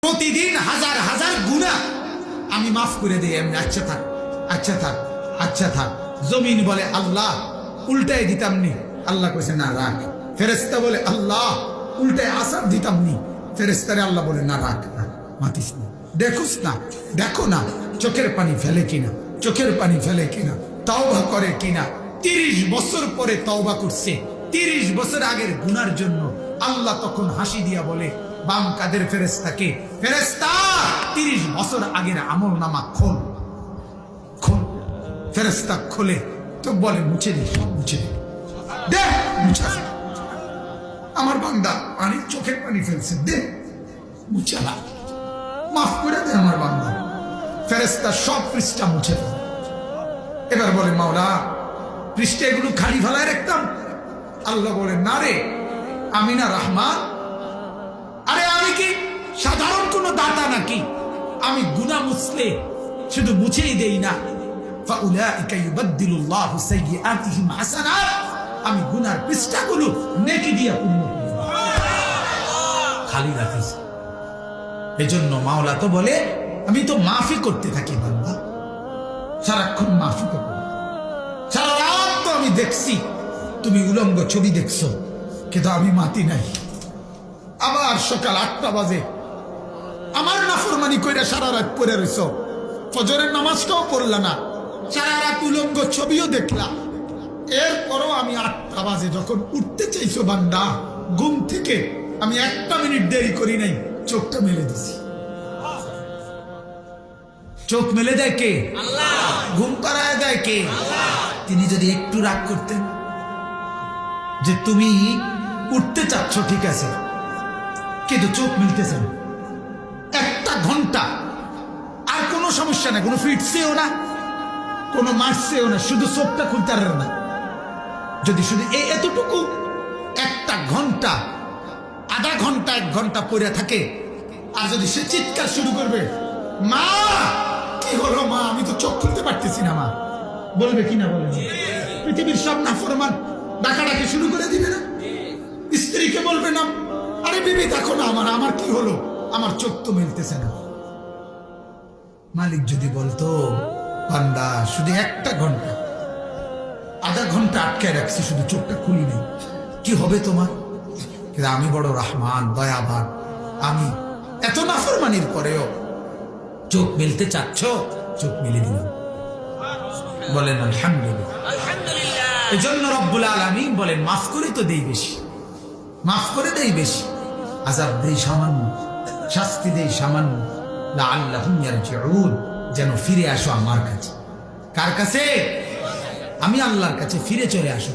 প্রতিদিন হাজার হাজার গুনাহ আমি মাফ করে দেই। এমনি আচ্ছা থাক, আচ্ছা থাক, আচ্ছা থাক। জমিন বলে আল্লাহ উল্টায় দিতাম নি, আল্লাহ কইছে না রাখ। ফেরেশতা বলে আল্লাহ উল্টায় আসার দিতাম নি, ফেরেশতারে আল্লাহ বলে না রাখ, মাতিস না, দেখুস না, দেখো না চোখের পানি ফেলে কিনা, চোখের পানি ফেলে কিনা, তওবা করে কিনা। 30 বছর পরে তওবা করছে, 30 বছর আগের গুনার জন্য। আল্লাহ তখন হাসি দিয়া বলে বাম কাদের ফেরেশতাকে, ফেরেশতা 30 বছর আগের আমল নামা খোল, খোল। ফেরেশতা খোলে তো বলে মুছে দে, মুছে দে, দে মুছা। আমার বান্দা পানি চোখের পানি ফেলছে, দে মুছালা, মাফ করে দে আমার বান্দা। ফেরেশতা সব পৃষ্ঠা মুছে ফেলে। এবার বলে মাওলা পৃষ্ঠা এগুলো খালি ফেলায় রাখতাম। আল্লাহ বলে না রে, আমি না রহমান? আরে আমি কি সাধারণ কোনো দাতা নাকি? আমি গুনাহ মুছলে শুধু মুছেই দেই না, ফাউলাইকা ইউবাদদিলুল্লাহু সাইয়্যাতিহিম হাসানাত, আমি গুনার পৃষ্ঠাগুলো নেকি দিয়া পূর্ণ করি, খালি রাখিস। এজন্য মাওলা তো বলে আমি তো মাফি করতে থাকি বান্দা, সারাক্ষণ মাফি করব। সারা রাত তো আমি দেখছি তুমি উলঙ্গ ছবি দেখছো, কিন্তু আমি মাতি নাই। আবার সকাল 8টা বাজে আমার নাফরমানি কইরা সারা রাত পড়ে রইছো, ফজরের নামাজটাও পড়লা না, সারা রাত উলঙ্গ ছবিও দেখলা। এরপরও আমি 8টা বাজে যখন উঠতে চাইছো বান্দা ঘুম থেকে, আমি 1 মিনিট দেরি করি নাই, চোখটা মেলে দিছি। চোখ মেলে দেয় কে? আল্লাহ। ঘুম পাড়ায় দেয় কে? আল্লাহ। তিনি যদি একটু রাগ করতেন যে তুমি উঠতে চাচ্ছ ঠিক আছে, কিন্তু চোখ মিলতেছে না, 1 ঘন্টা, আর কোনো সমস্যা না, কোনো ফিটছেও না, কোনো মারছেও না, শুধু চোখটা খুলতে পারে না। যদি শুধু এতটুকু 1 ঘন্টা, আধা ঘন্টা, 1 ঘন্টা পড়ে থাকে, আর যদি সে চিৎকার শুরু করবে মা কি হলো মা, আমি তো চোখ খুলতে পারতেছি না, মা বলবে কিনা বলবে? পৃথিবীর সব নাফরমান ডাকাডাকি শুরু করে দিবে না? স্ত্রীকে বলবে না আরে বিবি দেখো না আমার, আমার কি হলো, আমার চোখ তো মিলতেছে না। মালিক যদি বলতো বান্দা শুধু 1 ঘন্টা, আধা ঘন্টা আটকে রাখছি, শুধু চোখটা খুলি নেই, কি হবে তোমার? কিন্তু আমি বড় রহমান, দয়াবান, আমি এত নাফরমানির পরেও চোখ মিলতে চাচ্ছ, চোখ মিলে দিলাম। বলেন আলহামদুলিল্লাহ। এই জন্য রব্বুল আলামিন বলেন মাফ করে তো দেই বেশি, মাফ করে দেই বেশি, আযাব দেই সামান্য, শাস্তি দেই সামান্য, লাআল্লাহুম ইয়ারজিউন, যেন ফিরে আসো আমার কাছে। কার কাছে? আমি আল্লাহর কাছে ফিরে চলে আসো।